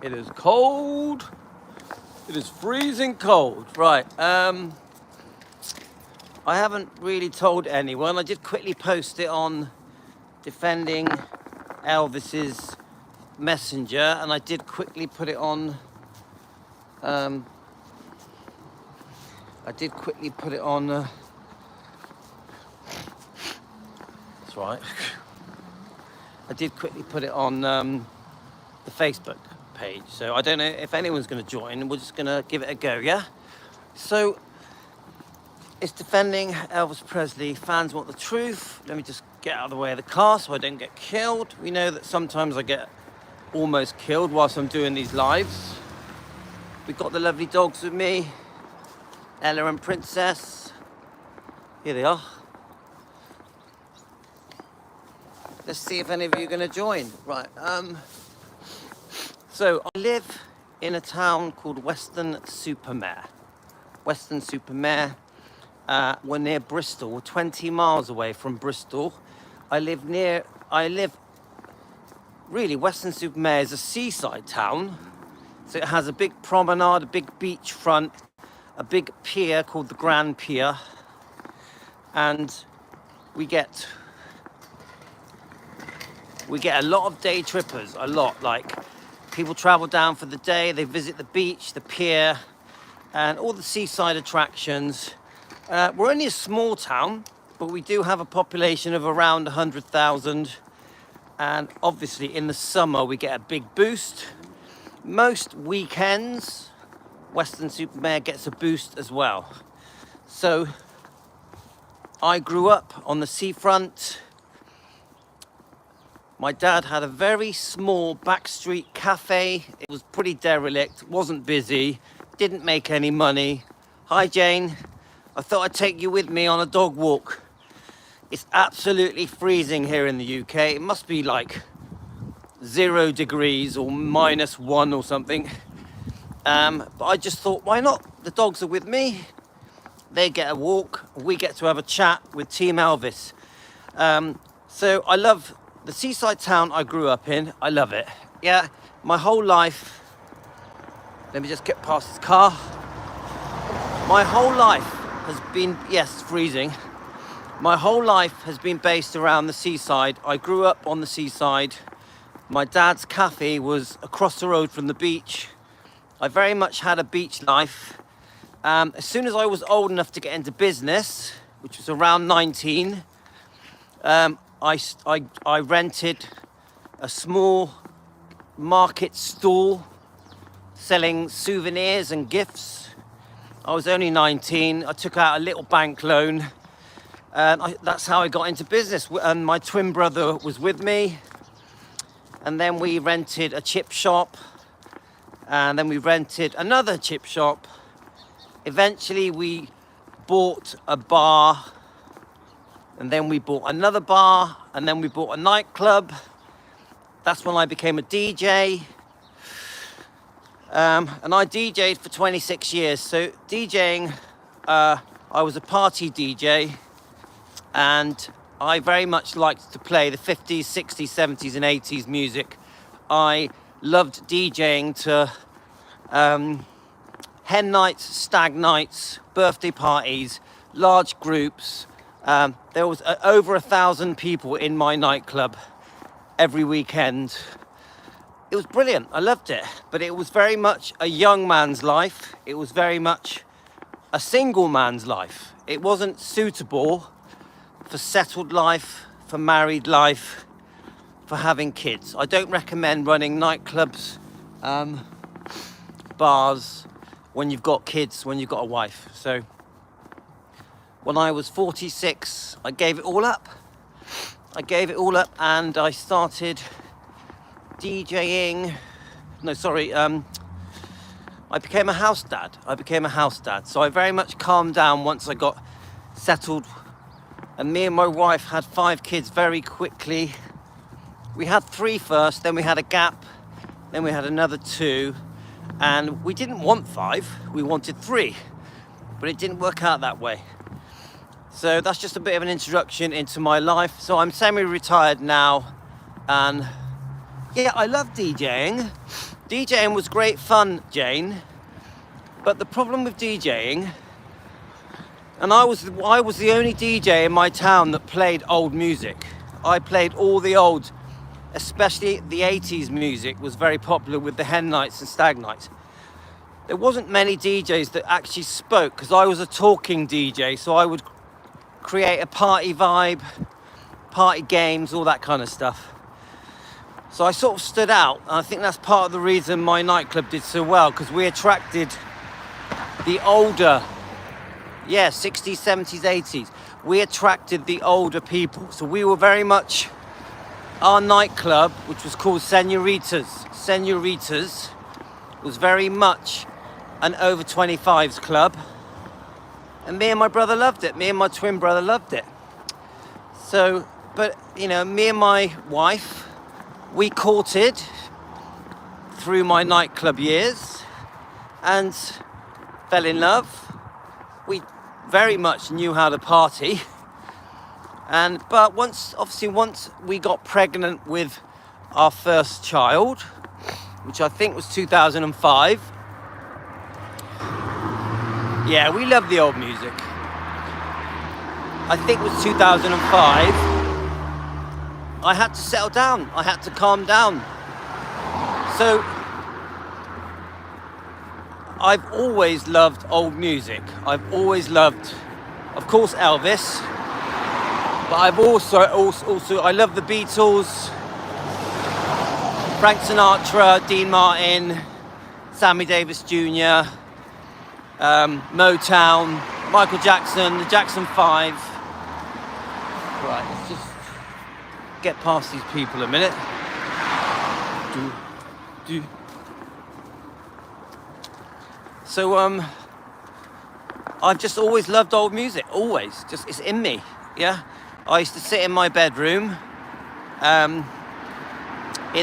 It is cold. It is freezing cold. Right. I haven't really told anyone. I did quickly post it on defending Elvis's messenger, and I did quickly put it on. That's right. I did quickly put it on the Facebook page. So I don't know if anyone's going to join. We're just going to give it a go, yeah? So it's defending Elvis Presley. Fans want the truth. Let me just get out of the way of the car so I don't get killed. We know that sometimes I get almost killed whilst I'm doing these lives. We've got the lovely dogs with me, Ella and Princess. Here they are. Let's see if any of you are going to join. Right. So I live in a town called Weston-super-Mare. Weston-super-Mare. We're near Bristol. We're 20 miles away from Bristol. Really, Weston-super-Mare is a seaside town. So it has a big promenade, a big beach front, a big pier called the Grand Pier. And we get a lot of day trippers, like people travel down for the day, they visit the beach, the pier, and all the seaside attractions. We're only a small town, but we do have a population of around 100,000. And obviously in the summer, we get a big boost. Most weekends, Weston-super-Mare gets a boost as well. So I grew up on the seafront. My dad had a very small backstreet cafe. It was pretty derelict, wasn't busy, didn't make any money. Hi Jane, I thought I'd take you with me on a dog walk. It's absolutely freezing here in the UK. It must be like 0 degrees or -1 or something. But I just thought, why not? The dogs are with me. They get a walk. We get to have a chat with Team Elvis. So I love the seaside town I grew up in. I love it. Yeah, my whole life. Let me just get past this car. My whole life has been, yes, freezing. My whole life has been based around the seaside. I grew up on the seaside. My dad's cafe was across the road from the beach. I very much had a beach life. As soon as I was old enough to get into business, which was around 19, I rented a small market stall selling souvenirs and gifts. I was only 19. I took out a little bank loan. That's how I got into business. And my twin brother was with me. And then we rented a chip shop. And then we rented another chip shop. Eventually we bought a bar. And then we bought another bar. And then we bought a nightclub. That's when I became a DJ. And I DJ'd for 26 years. So DJing, I was a party DJ. And I very much liked to play the 50s, 60s, 70s and 80s music. I loved DJing to hen nights, stag nights, birthday parties, large groups. There was over 1,000 people in my nightclub every weekend. It was brilliant. I loved it. But it was very much a young man's life. It was very much a single man's life. It wasn't suitable for settled life, for married life, for having kids. I don't recommend running nightclubs, bars, when you've got kids, when you've got a wife. So when I was 46, I gave it all up. And I started DJing. I became a house dad. So I very much calmed down once I got settled. And me and my wife had 5 kids very quickly. We had 3 first, then we had a gap, then we had another 2. And we didn't want 5, we wanted 3. But it didn't work out that way. So that's just a bit of an introduction into my life. So I'm semi-retired now. And yeah, I love DJing. DJing was great fun, Jane. But the problem with DJing, and I was the only DJ in my town that played old music. I played all the old, especially the 80s music was very popular with the hen nights and stag nights. There wasn't many DJs that actually spoke, because I was a talking DJ, so I would create a party vibe, party games, all that kind of stuff. So I sort of stood out, and I think that's part of the reason my nightclub did so well, because we attracted the older, 60s, 70s, 80s. We attracted the older people. So we were very much, our nightclub, which was called Senoritas, was very much an over 25s club. And me and my brother loved it. Me and my twin brother loved it. So, but, you know, me and my wife, we courted through my nightclub years and fell in love. We very much knew how to party. But once we got pregnant with our first child, which I think was 2005, yeah, we love the old music. I think it was 2005. I had to settle down. I had to calm down. So I've always loved old music. I've always loved, of course, Elvis. But I've also I love the Beatles, Frank Sinatra, Dean Martin, Sammy Davis Jr., Motown, Michael Jackson, the Jackson 5. Right, let's just get past these people a minute. So I've just always loved old music, always. Just, it's in me, yeah? I used to sit in my bedroom in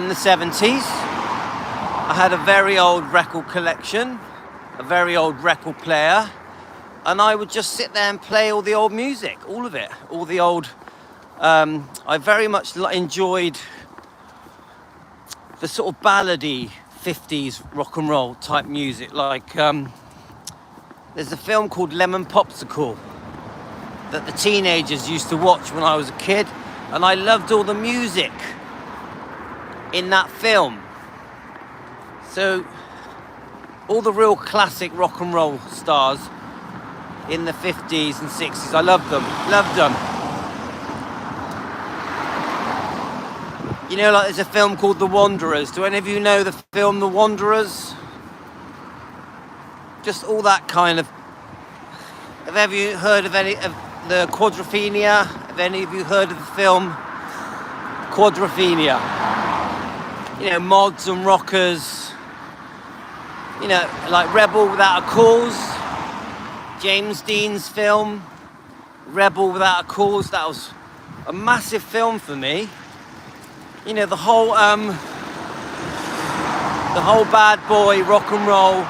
the 70s. I had a very old record collection, a very old record player, and I would just sit there and play all the old music, all of it, all the old. I very much enjoyed the sort of ballady 50s rock and roll type music, like there's a film called Lemon Popsicle that the teenagers used to watch when I was a kid, and I loved all the music in that film. So all the real classic rock and roll stars in the 50s and 60s, I loved them. You know, like there's a film called The Wanderers. Do any of you know the film The Wanderers? Just all that kind of. Have you heard of any of the Quadrophenia? Have any of you heard of the film Quadrophenia? You know, mods and rockers. You know, like Rebel Without a Cause. James Dean's film, Rebel Without a Cause. That was a massive film for me. You know, the whole bad boy rock and roll.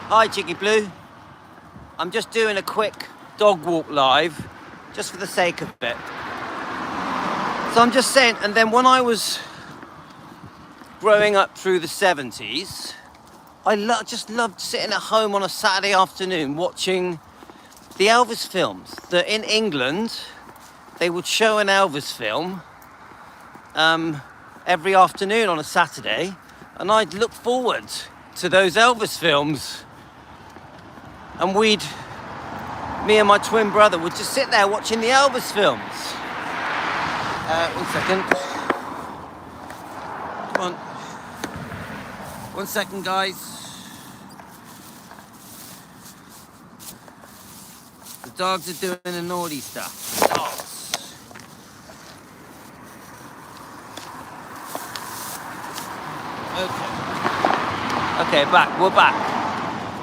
Hi, Chicky Blue. I'm just doing a quick dog walk live, just for the sake of it. So I'm just saying, and then when I was growing up through the 70s, I just loved sitting at home on a Saturday afternoon watching the Elvis films. That in England, they would show an Elvis film every afternoon on a Saturday, and I'd look forward to those Elvis films, and me and my twin brother would just sit there watching the Elvis films. 1 second. Come on. 1 second, guys. The dogs are doing the naughty stuff. Dogs. Okay, we're back.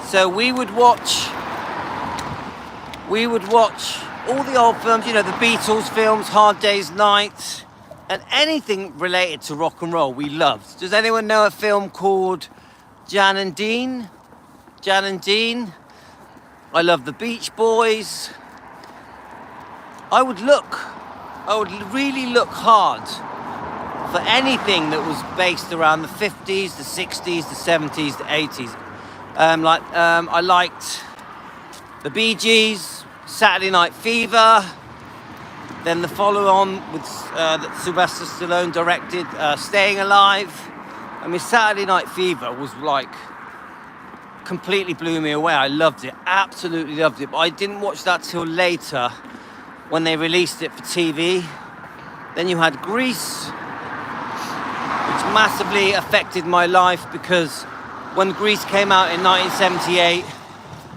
So we would watch all the old films, you know, the Beatles films, Hard Day's Night, and anything related to rock and roll we loved. Does anyone know a film called Jan and Dean? Jan and Dean. I love the Beach Boys. I would really look hard for anything that was based around the 50s, the 60s, the 70s, the 80s. I liked the Bee Gees, Saturday Night Fever, then the follow-on with that Sylvester Stallone directed, Staying Alive. I mean, Saturday Night Fever was like, completely blew me away. I loved it, absolutely loved it. But I didn't watch that till later when they released it for TV. Then you had Grease, which massively affected my life because when Grease came out in 1978,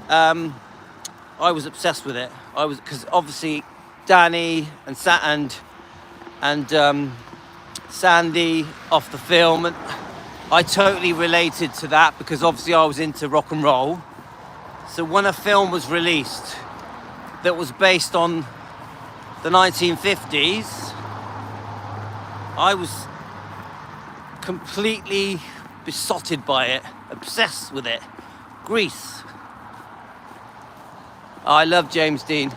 I was obsessed with it. Because obviously Danny and Sandy off the film, and I totally related to that because obviously I was into rock and roll. So when a film was released that was based on the 1950s, I was completely besotted by it, obsessed with it. Grease. I love James Dean.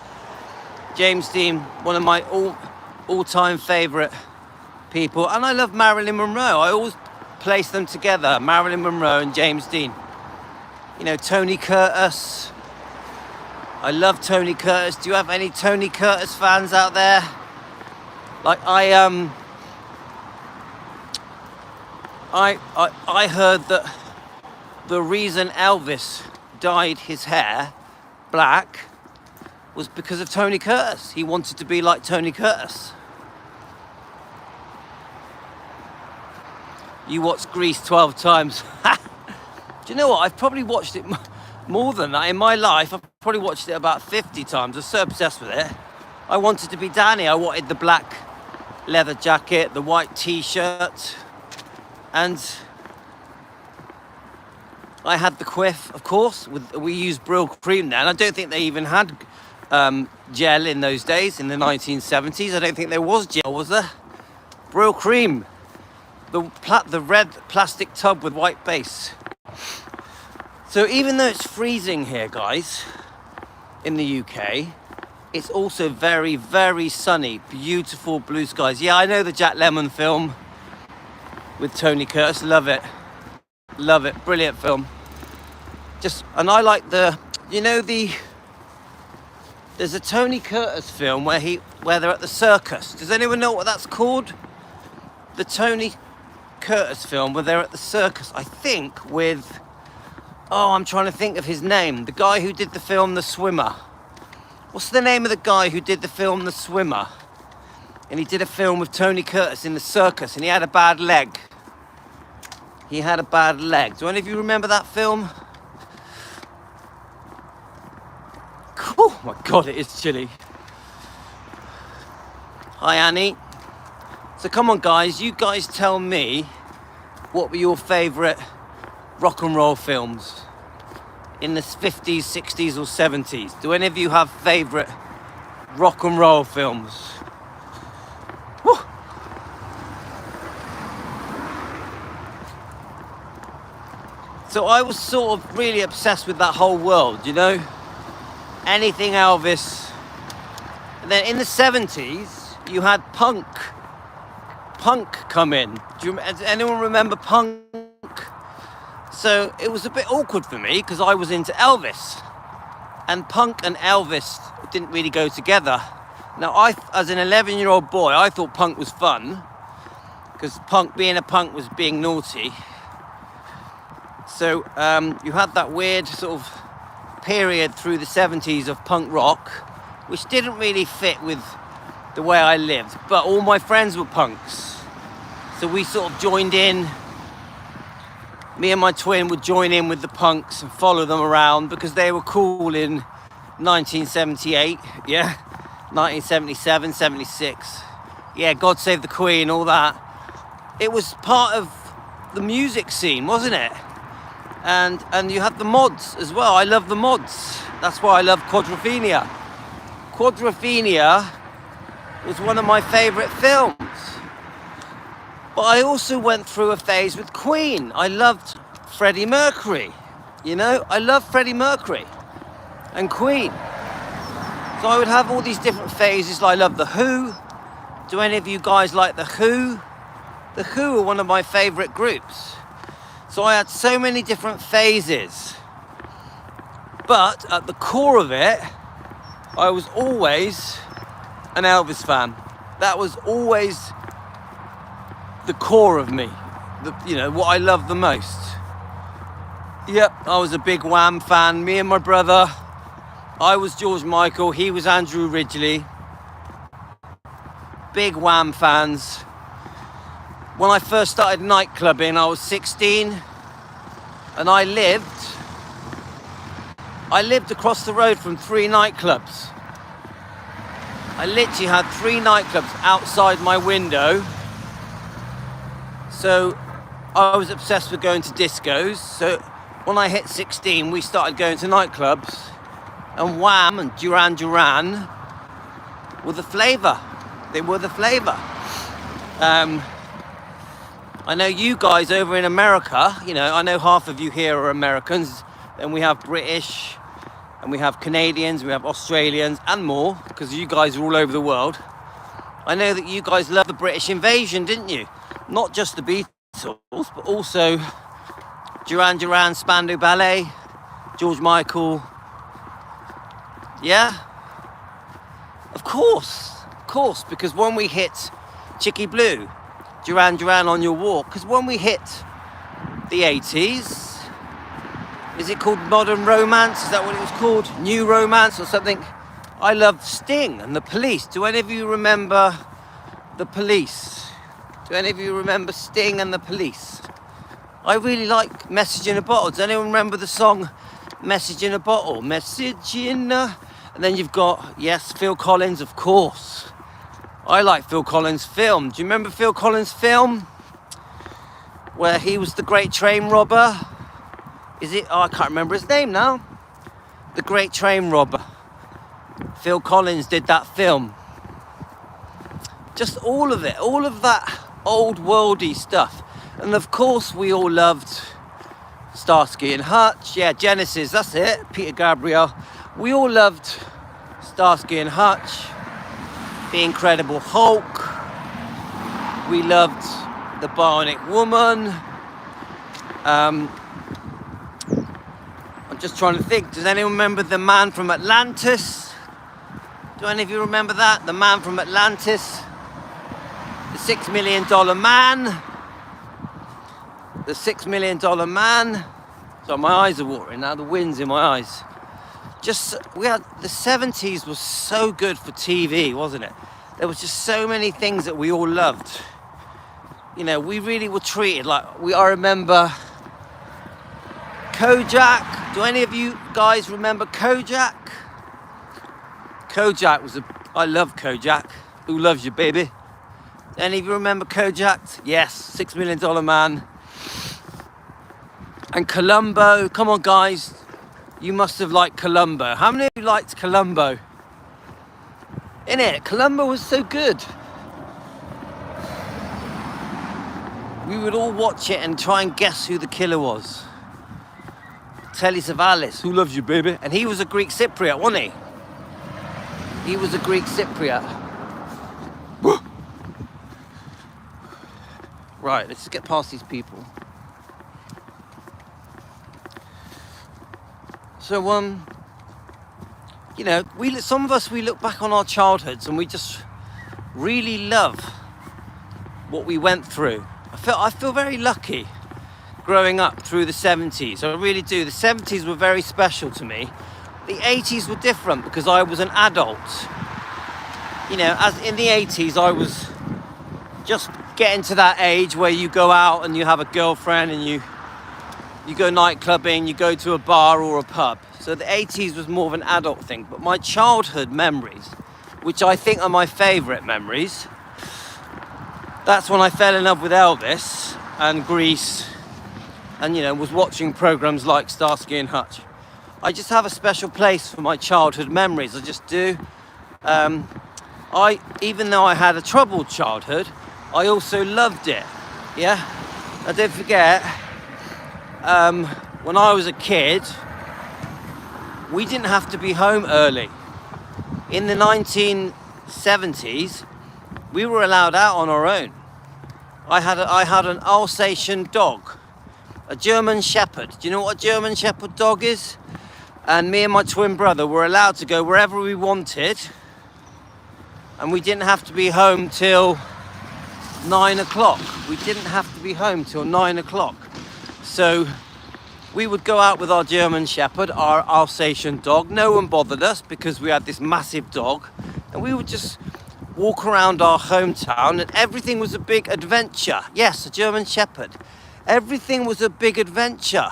James Dean, one of my all-time favourite people. And I love Marilyn Monroe. I always place them together, Marilyn Monroe and James Dean. You know, Tony Curtis. I love Tony Curtis. Do you have any Tony Curtis fans out there? Like I heard that the reason Elvis dyed his hair black was because of Tony Curtis. He wanted to be like Tony Curtis. You watched Grease 12 times. Do you know what? I've probably watched it more than that in my life. I've probably watched it about 50 times. I was so obsessed with it. I wanted to be Danny. I wanted the black leather jacket, the white t-shirt, and I had the quiff, of course. We used Brill cream then. I don't think they even had gel in those days, in the 1970s. I don't think there was gel, was there? Brill cream. The red plastic tub with white base. So even though it's freezing here, guys, in the UK, it's also very, very sunny. Beautiful blue skies. Yeah, I know the Jack Lemmon film with Tony Curtis. Love it. Love it. Brilliant film. And I like there's a Tony Curtis film where they're at the circus. Does anyone know what that's called? The Tony Curtis film where they're at the circus, I think, with, I'm trying to think of his name. The guy who did the film The Swimmer. What's the name of the guy who did the film The Swimmer? And he did a film with Tony Curtis in the circus, and he had a bad leg. Do any of you remember that film? Oh my God, it is chilly. Hi, Annie. So come on, guys. You guys tell me what were your favourite rock and roll films in the 50s, 60s or 70s? Do any of you have favourite rock and roll films? Woo. So I was sort of really obsessed with that whole world, you know? Anything Elvis. And then in the 70s, you had punk come in. Does anyone remember punk? So it was a bit awkward for me because I was into Elvis, and punk and Elvis didn't really go together. Now, as an 11-year-old boy, I thought punk was fun because being a punk was being naughty. So you had that weird sort of period through the 70s of punk rock, which didn't really fit with the way I lived, but all my friends were punks. So we sort of joined in. Me and my twin would join in with the punks and follow them around because they were cool in 1978, yeah? 1977, 76. Yeah, God Save the Queen, all that. It was part of the music scene, wasn't it? And you had the mods as well. I love the mods. That's why I love Quadrophenia. Quadrophenia was one of my favourite films. But I also went through a phase with Queen. I loved Freddie Mercury. You know, I love Freddie Mercury and Queen. So I would have all these different phases. I love The Who. Do any of you guys like The Who? The Who were one of my favourite groups. So I had so many different phases. But at the core of it, I was always an Elvis fan. That was always the core of me. What I loved the most. Yep, I was a big Wham fan. Me and my brother. I was George Michael. He was Andrew Ridgeley. Big Wham fans. When I first started nightclubbing, I was 16. And I lived across the road from 3 nightclubs. I literally had 3 nightclubs outside my window. So I was obsessed with going to discos. So when I hit 16, we started going to nightclubs. And Wham and Duran Duran were the flavour. They were the flavour. I know you guys over in America, I know half of you here are Americans. Then we have British, and we have Canadians, we have Australians, and more, because you guys are all over the world. I know that you guys loved the British invasion, didn't you? Not just the Beatles, but also Duran Duran, Spandau Ballet, George Michael. Yeah? Of course, because when we hit Chicky Blue, Duran Duran on Your Walk, because when we hit the 80s, is it called Modern Romance? Is that what it was called? New Romance or something? I loved Sting and the Police. Do any of you remember the Police? Do any of you remember Sting and the Police? I really like Message in a Bottle. Does anyone remember the song Message in a Bottle? Message in a... And then you've got, yes, Phil Collins, of course. I like Phil Collins' film. Do you remember Phil Collins' film? Where he was the great train robber? Is it? Oh, I can't remember his name now. The Great Train Robber. Phil Collins did that film. Just all of it. All of that old worldy stuff. And of course we all loved Starsky and Hutch. Yeah, Genesis, that's it. Peter Gabriel. We all loved Starsky and Hutch. The Incredible Hulk. We loved The Bionic Woman. I'm just trying to think. Does anyone remember The Man from Atlantis? Do any of you remember that? The Man from Atlantis. The $6 Million Man. The $6 Million Man. So my eyes are watering now. The wind's in my eyes. The 70s was so good for TV, wasn't it? There was just so many things that we all loved. We really were treated like I remember Kojak. Do any of you guys remember Kojak? I love Kojak. Who loves you, baby? Any of you remember Kojak? Yes, $6 Million Man. And Columbo. Come on, guys. You must have liked Columbo. How many of you liked Columbo? Innit? Columbo was so good. We would all watch it and try and guess who the killer was. Telly Savalas, who loves you, baby? And he was a Greek Cypriot, wasn't he? He was a Greek Cypriot. Right, let's get past these people. So, some of us, we look back on our childhoods and we just really love what we went through. I feel very lucky growing up through the 70s. I really do. The 70s were very special to me. The 80s were different because I was an adult. As in the 80s, I was just getting to that age where you go out and you have a girlfriend and you go night clubbing, you go to a bar or a pub. So the 80s was more of an adult thing. But my childhood memories, which I think are my favourite memories, that's when I fell in love with Elvis and Grease and, was watching programmes like Starsky and Hutch. I just have a special place for my childhood memories. I just do. Even though I had a troubled childhood, I also loved it. Yeah? Now don't forget, when I was a kid, we didn't have to be home early. In the 1970s, we were allowed out on our own. I had an Alsatian dog, a German Shepherd. Do you know what a German Shepherd dog is? And me and my twin brother were allowed to go wherever we wanted, and we didn't have to be home till 9 o'clock. We didn't have to be home till 9 o'clock. So we would go out with our German Shepherd, our Alsatian dog. No one bothered us because we had this massive dog, and we would just walk around our hometown, and everything was a big adventure. Yes, a German Shepherd. Everything was a big adventure.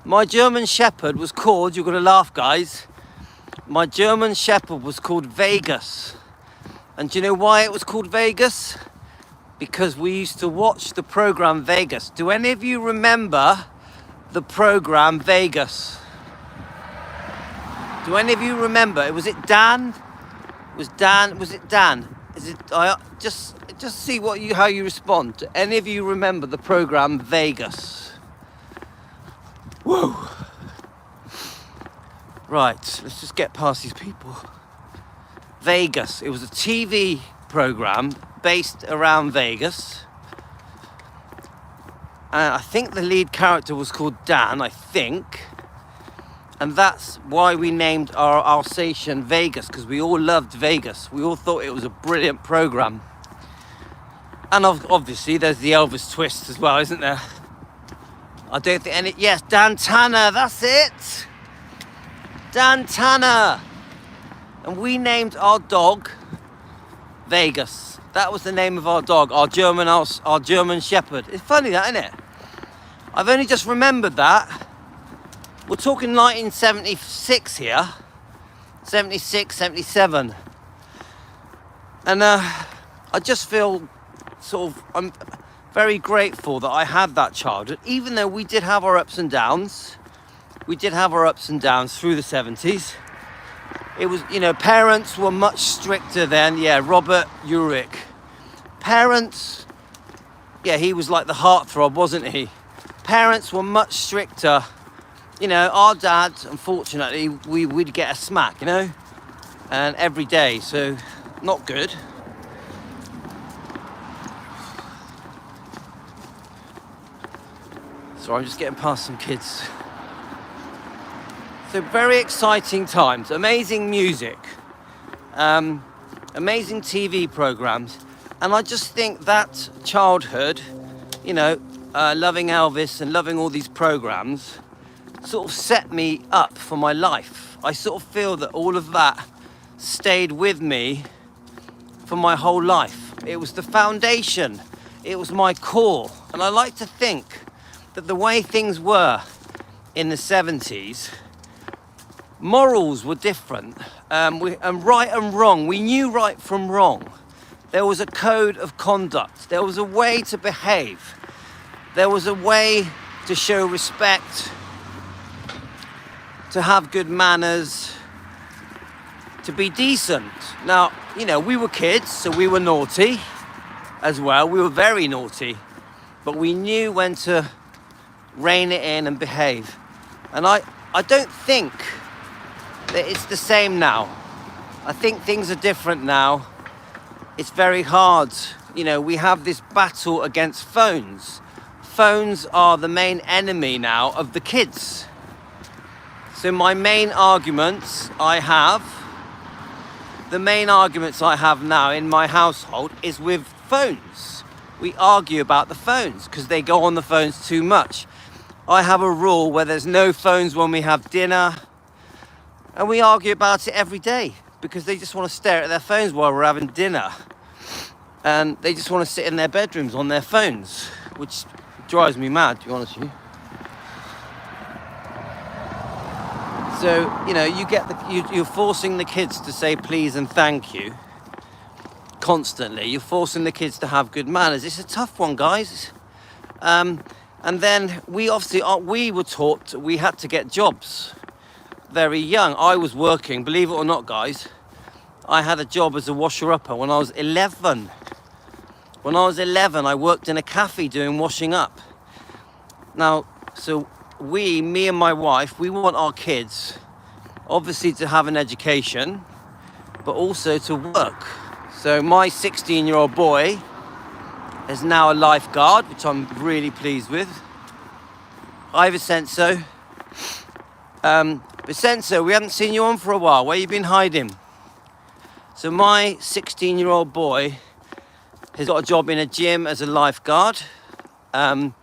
My German Shepherd was called, you're going to laugh guys, my German Shepherd was called Vegas. And do you know why it was called Vegas? Because we used to watch the program Vegas. Do any of you remember the program Vegas? Do any of you remember? Was it Dan? Was it Dan? Is it? Just see how you respond. Do any of you remember the program Vegas? Whoa. Right, let's just get past these people. Vegas. It was a TV program based around Vegas. And I think the lead character was called Dan, I think. And that's why we named our Alsatian Vegas, because we all loved Vegas. We all thought it was a brilliant program. And obviously there's the Elvis twist as well, isn't there? I don't think any... Yes, Dan Tanner, that's it! Dan Tanner! And we named our dog Vegas. That was the name of our dog, our German Shepherd. It's funny that, isn't it? I've only just remembered that. We're talking 1976 here. 76, 77. And I just feel I'm very grateful that I had that childhood, even though we did have our ups and downs. We did have our ups and downs through the 70s. It was, parents were much stricter then. Yeah, Robert Urich. Parents, yeah, he was like the heartthrob, wasn't he? Parents were much stricter. Our dad, unfortunately, we'd get a smack, and every day, so not good. So I'm just getting past some kids. So very exciting times, amazing music, amazing TV programs, and I just think that childhood, loving Elvis and loving all these programs, sort of set me up for my life. I sort of feel that all of that stayed with me for my whole life. It was the foundation, it was my core, and I like to think that the way things were in the 70s, morals were different, and right and wrong, we knew right from wrong. There was a code of conduct, there was a way to behave, there was a way to show respect, to have good manners, to be decent. Now, we were kids, so we were naughty as well. We were very naughty, but we knew when to rein it in and behave. And I don't think that it's the same now. I think things are different now. It's very hard. We have this battle against phones. Phones are the main enemy now of the kids. So my main arguments I have now in my household is with phones. We argue about the phones because they go on the phones too much. I have a rule where there's no phones when we have dinner, and we argue about it every day because they just want to stare at their phones while we're having dinner, and they just want to sit in their bedrooms on their phones, which drives me mad, to be honest with you. So, you're forcing the kids to say please and thank you constantly. You're forcing the kids to have good manners. It's a tough one, guys. And then we were taught we had to get jobs very young. I was working, believe it or not, guys. I had a job as a washer-upper when I was 11. When I was 11, I worked in a cafe doing washing up. Now, so me and my wife, we want our kids obviously to have an education, but also to work. So my 16-year-old boy is now a lifeguard, which I'm really pleased with. Hi, Vincenzo. Vincenzo, we haven't seen you on for a while. Where you been hiding? So my 16-year-old boy has got a job in a gym as a lifeguard. And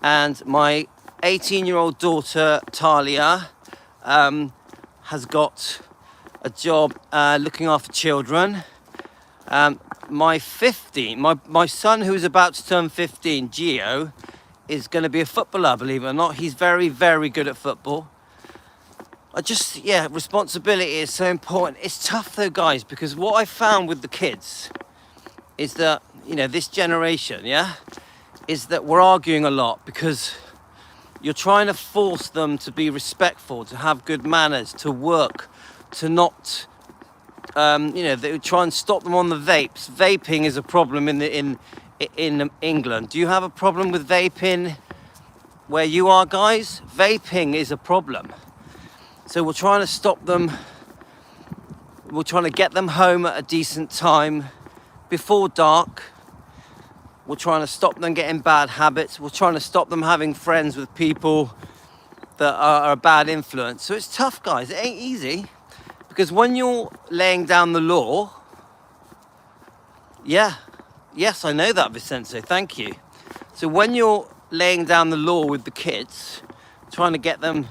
my 18-year-old daughter, Talia, has got a job looking after children. My son, who's about to turn 15, Gio, is going to be a footballer, believe it or not. He's very, very good at football. Responsibility is so important. It's tough though, guys, because what I found with the kids is that, this generation, is that we're arguing a lot because you're trying to force them to be respectful, to have good manners, to work, to not, they try and stop them on the vapes. Vaping is a problem in England. Do you have a problem with vaping where you are, guys? Vaping is a problem. So we're trying to stop them. We're trying to get them home at a decent time before dark. We're trying to stop them getting bad habits. We're trying to stop them having friends with people that are a bad influence. So it's tough, guys. It ain't easy. Because when you're laying down the law... Yes, I know that, Vincenzo. Thank you. So when you're laying down the law with the kids, trying to get them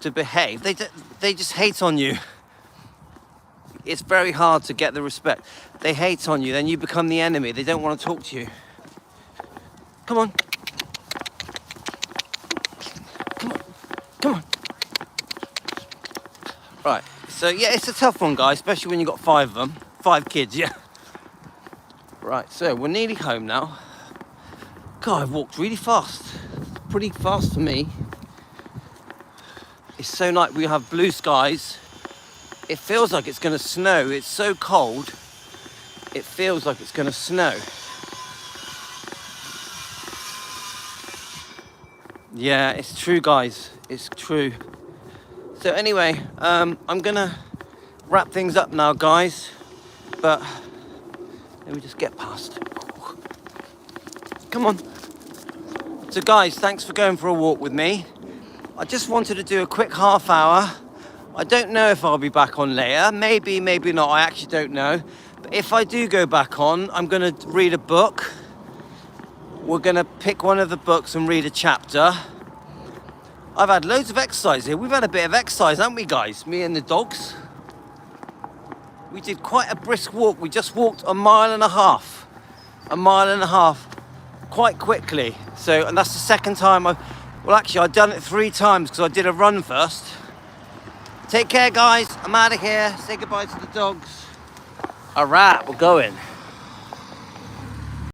to behave, they just hate on you. It's very hard to get the respect. They hate on you, then you become the enemy. They don't want to talk to you. Come on. Come on. Right, so it's a tough one, guys, especially when you've got 5 of them. 5 kids, yeah. Right, so we're nearly home now. God, I've walked really fast. Pretty fast for me. It's so nice. We have blue skies. It feels like it's going to snow. It's so cold. It feels like it's going to snow. Yeah, it's true, guys. It's true. So anyway, I'm going to wrap things up now, guys. But let me just get past. Come on. So guys, thanks for going for a walk with me. I just wanted to do a quick half hour. I don't know if I'll be back on later. Maybe, maybe not. I actually don't know. But if I do go back on, I'm going to read a book. We're going to pick one of the books and read a chapter. I've had loads of exercise here. We've had a bit of exercise, haven't we, guys? Me and the dogs. We did quite a brisk walk. We just walked a mile and a half. Quite quickly. So, and that's the second time I've done it 3 times because I did a run first. Take care, guys. I'm out of here. Say goodbye to the dogs. All right, we're going.